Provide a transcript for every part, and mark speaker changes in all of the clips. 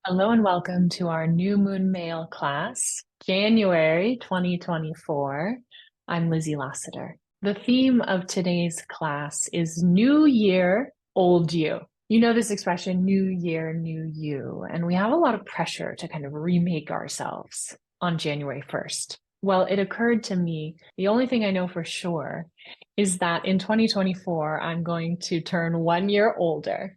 Speaker 1: Hello and welcome to our New Moon Male class, January 2024. I'm Lizzie Lassiter. The theme of today's class is New Year, Old You. You know this expression, New Year, New You, and we have a lot of pressure to kind of remake ourselves on January 1st. Well, it occurred to me, the only thing I know for sure is that in 2024, I'm going to turn 1 year older.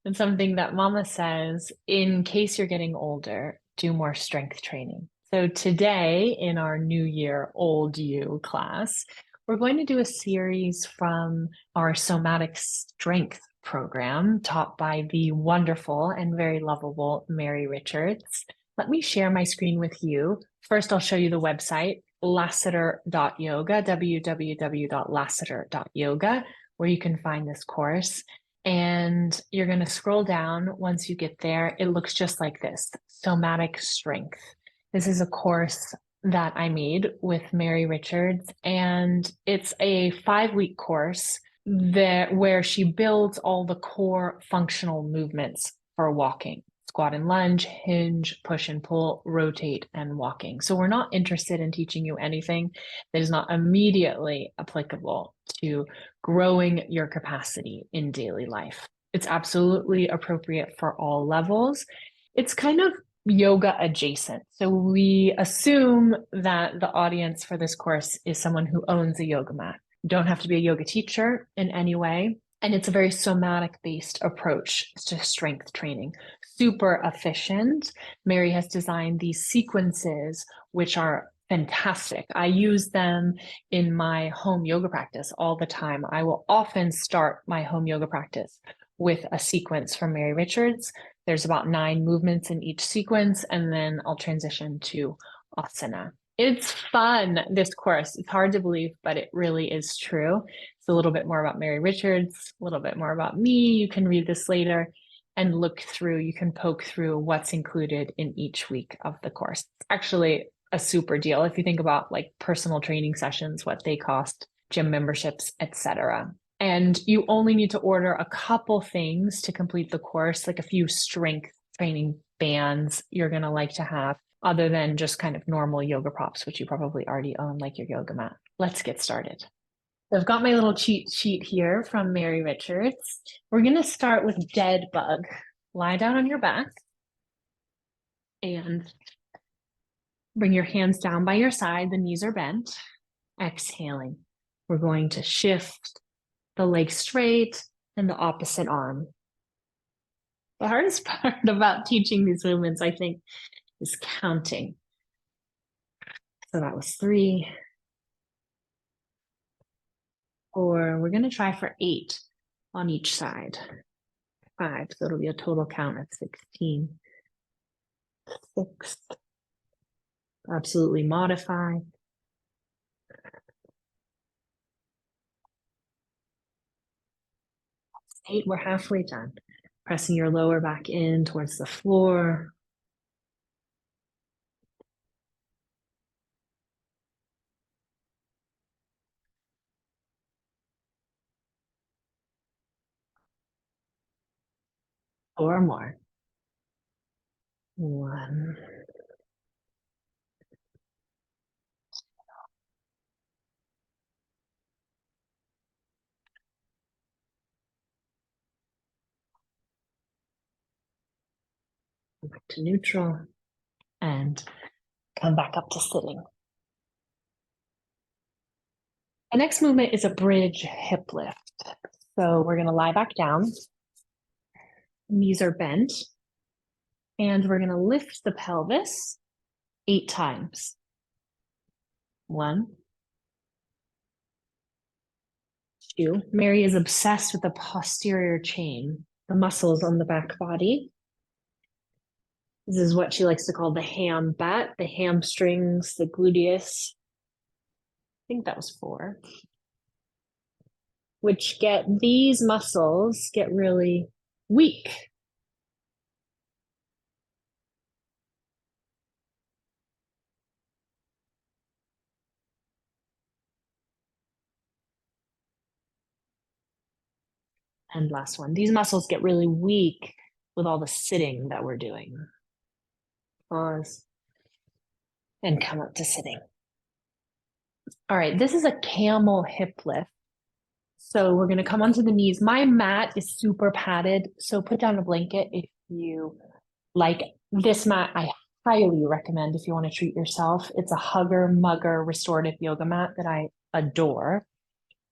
Speaker 1: And something that Mama says, in case you're getting older, do more strength training. So today in our New Year Old You class, we're going to do a series from our somatic strength program taught by the wonderful and very lovable Mary Richards. Let me share my screen with you. First, I'll show you the website, lassiter.yoga, www.lassiter.yoga, where you can find this course. And you're going to scroll down. Once you get there, it looks just like this, Somatic Strength. This is a course that I made with Mary Richards, and it's a 5-week course where she builds all the core functional movements for walking. Squat and lunge, hinge, push and pull, rotate, and walking. So we're not interested in teaching you anything that is not immediately applicable to growing your capacity in daily life. It's absolutely appropriate for all levels. It's kind of yoga adjacent. So we assume that the audience for this course is someone who owns a yoga mat. You don't have to be a yoga teacher in any way. And it's a very somatic based approach to strength training. Super efficient. Mary has designed these sequences, which are fantastic. I use them in my home yoga practice all the time. I will often start my home yoga practice with a sequence from Mary Richards. There's about 9 movements in each sequence, and then I'll transition to asana. It's fun, this course. It's hard to believe, but it really is true. It's a little bit more about Mary Richards, a little bit more about me. You can read this later and look through. You can poke through what's included in each week of the course. It's actually a super deal if you think about like personal training sessions, what they cost, gym memberships, etc. And you only need to order a couple things to complete the course, like a few strength training bands you're going to like to have, other than just kind of normal yoga props, which you probably already own, like your yoga mat. Let's get started. So I've got my little cheat sheet here from Mary Richards. We're going to start with dead bug. Lie down on your back and bring your hands down by your side. The knees are bent. Exhaling. We're going to shift the leg straight and the opposite arm. The hardest part about teaching these movements, I think, is counting. So that was 3, 4. We're going to try for 8 on each side. 5, so it'll be a total count of 16. 6. Absolutely modify. 8, we're halfway done. Pressing your lower back in towards the floor. 4 more. 1. Back to neutral and come back up to sitting. The next movement is a bridge hip lift. So we're going to lie back down. Knees are bent. And we're going to lift the pelvis 8 times. 1, 2. Mary is obsessed with the posterior chain, the muscles on the back body. This is what she likes to call the ham bat, the hamstrings, the gluteus. I think that was 4. Which these muscles get really weak. And last one, these muscles get really weak with all the sitting that we're doing. Pause. And come up to sitting. All right, this is a camel hip lift. So we're going to come onto the knees. My mat is super padded, so put down a blanket if you like. This mat, I highly recommend if you want to treat yourself. It's a hugger mugger restorative yoga mat that I adore.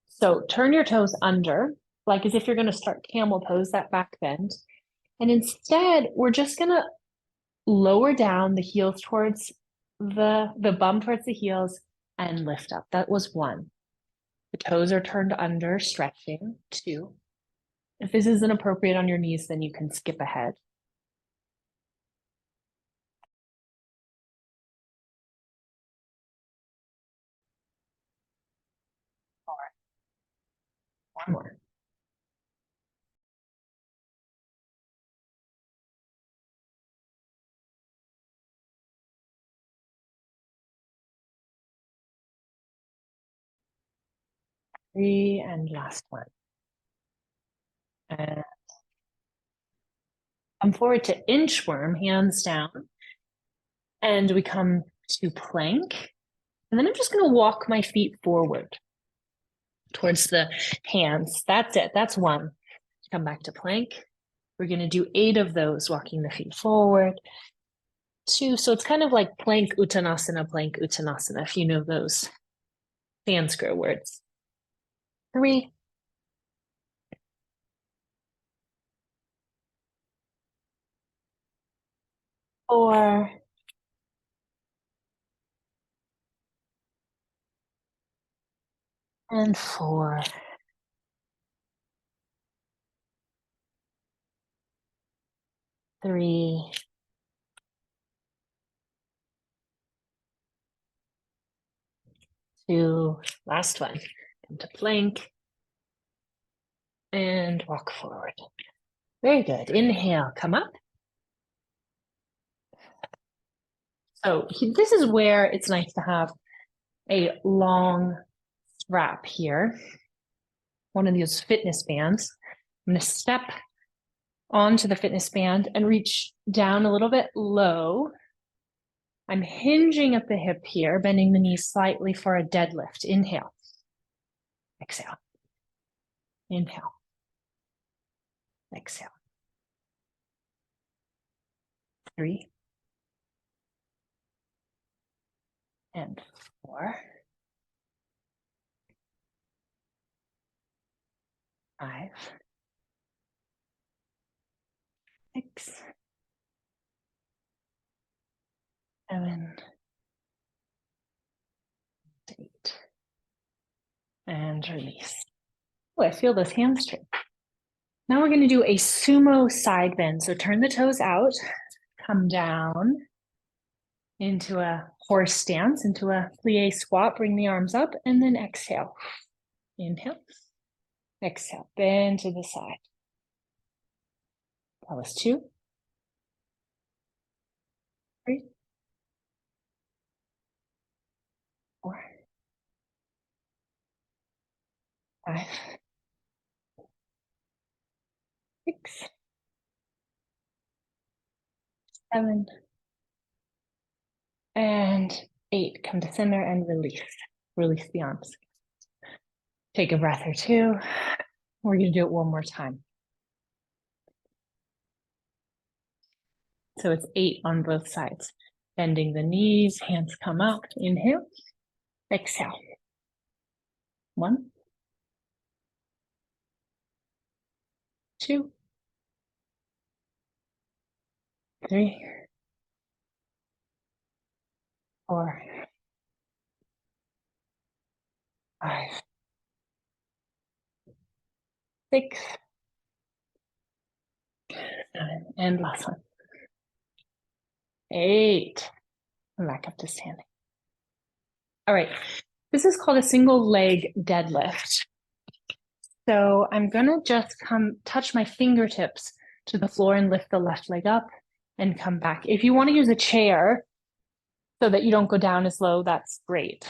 Speaker 1: So turn your toes under, like as if you're going to start camel pose, that back bend. And instead, we're just going to lower down the heels towards the bum towards the heels and lift up. That was one. The toes are turned under, stretching. Two. If this isn't appropriate on your knees, then you can skip ahead. Four. One more. Three, and last one. And come forward to inchworm, hands down. And we come to plank. And then I'm just going to walk my feet forward towards the hands. That's it. That's one. Come back to plank. We're going to do 8 of those, walking the feet forward. 2. So it's kind of like plank uttanasana, if you know those Sanskrit words. 3. 4. And 4. 3. 2. Last one. Come to plank and walk forward. Very good. Inhale, come up. So this is where it's nice to have a long strap here, one of those fitness bands. I'm going to step onto the fitness band and reach down a little bit low. I'm hinging at the hip here, bending the knees slightly for a deadlift. Inhale. Exhale. Inhale. Exhale. 3. And 4. 5. 6. 7. 8. And release. Oh, I feel those hamstrings. Now we're going to do a sumo side bend. So turn the toes out, come down into a horse stance, into a plie squat, bring the arms up, and then exhale. Inhale. Exhale. Bend to the side. That was 2. 3. 4. 5. 6. 7. And 8. Come to center and release. Release the arms. Take a breath or two. We're going to do it one more time. So it's 8 on both sides. Bending the knees, hands come up. Inhale. Exhale. 1. 2. 3. 4. 5. 6. 7. And last one. 8. And back up to standing. All right. This is called a single leg deadlift. So I'm going to just touch my fingertips to the floor and lift the left leg up and come back. If you want to use a chair so that you don't go down as low, that's great. So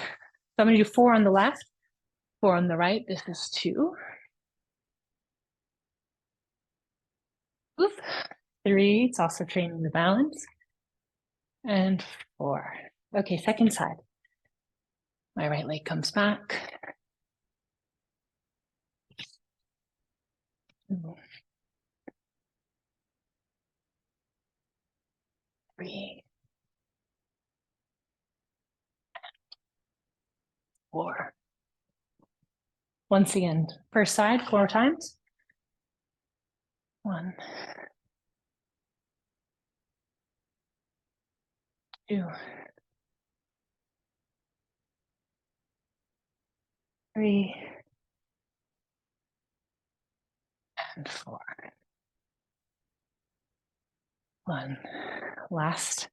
Speaker 1: I'm going to do 4 on the left, 4 on the right. This is 2. Oof. 3. It's also training the balance. and 4. Okay, second side. My right leg comes back. 2, 3, 4. Once again, first side 4 times. 1, 2, 3, and 4. 1. Last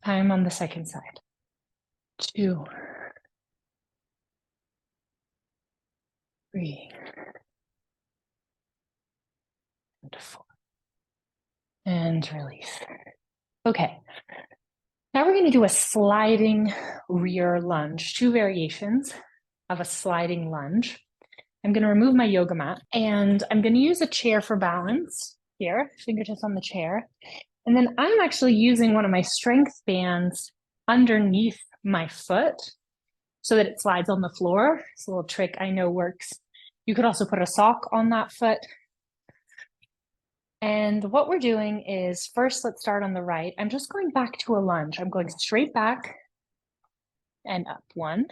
Speaker 1: time on the second side. 2, 3, and 4. And release. Okay. Now we're going to do a sliding rear lunge, 2 variations of a sliding lunge. I'm going to remove my yoga mat and I'm going to use a chair for balance here, fingertips on the chair. And then I'm actually using one of my strength bands underneath my foot so that it slides on the floor. It's a little trick I know works. You could also put a sock on that foot. And what we're doing is first, let's start on the right. I'm just going back to a lunge. I'm going straight back and up. 1.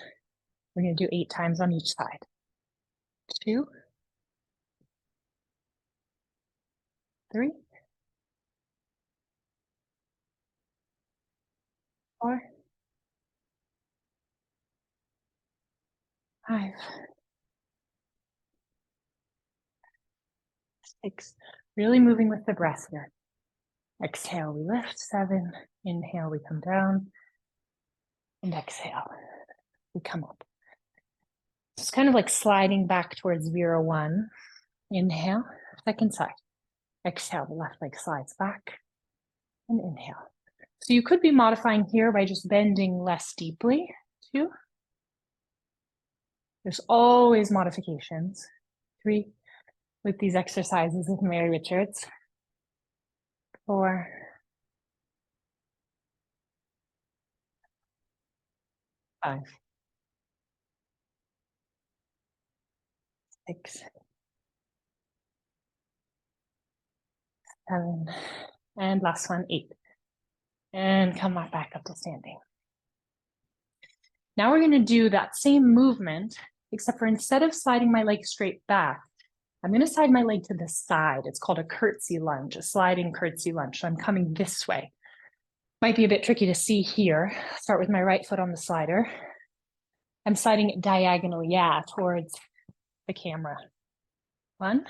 Speaker 1: We're going to do 8 times on each side. 2, 3, 4, 5, 6. Really moving with the breath here. Exhale, we lift. 7. Inhale, we come down. And exhale, we come up. It's kind of like sliding back towards Vera 1. Inhale, second side. Exhale, the left leg slides back. And inhale. So you could be modifying here by just bending less deeply, too. There's always modifications. 3, with these exercises with Mary Richards. 4, 5, 6, 7, and last one, 8. And come back up to standing. Now we're going to do that same movement, except for instead of sliding my leg straight back, I'm going to slide my leg to the side. It's called a curtsy lunge, a sliding curtsy lunge. So I'm coming this way. Might be a bit tricky to see here. Start with my right foot on the slider. I'm sliding it diagonally, towards the camera. 1,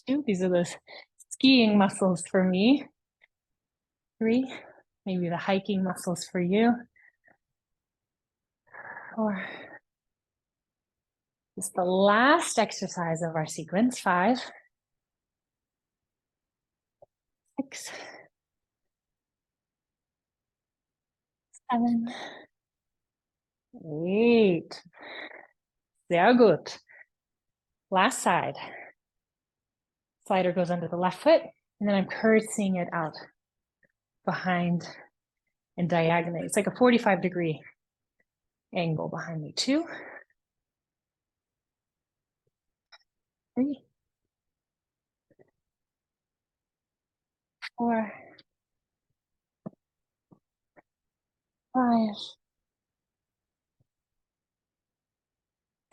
Speaker 1: 2, these are the skiing muscles for me. 3, maybe the hiking muscles for you. 4, this is the last exercise of our sequence. 5, 6, 7, 8. Sehr gut. Last side. Slider goes under the left foot, and then I'm curtsying it out behind and diagonally. It's like a 45-degree angle behind me. 2, 3, 4, 5,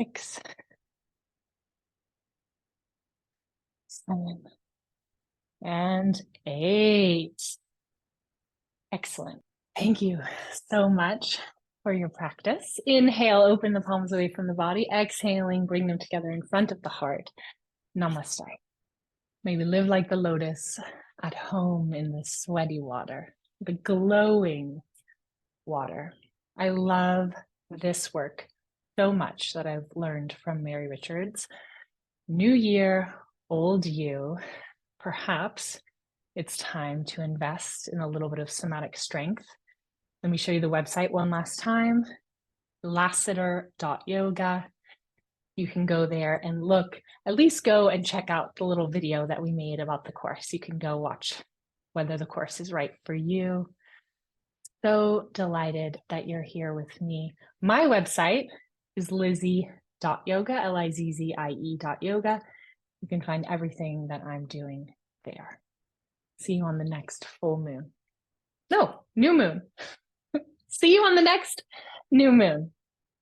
Speaker 1: 6, 7, and 8. Excellent. Thank you so much for your practice. Inhale, open the palms away from the body. Exhaling, bring them together in front of the heart. Namaste. May we live like the lotus at home in the sweaty water, the glowing water. I love this work so much that I've learned from Mary Richards. New year, old you. Perhaps it's time to invest in a little bit of somatic strength. Let me show you the website one last time, lassiter.yoga. You can go there and look, at least go and check out the little video that we made about the course. You can go watch whether the course is right for you. So delighted that you're here with me. My website is lizzie.yoga, Lizzie.yoga. You can find everything that I'm doing there. See you on the next full moon. No, new moon. See you on the next new moon.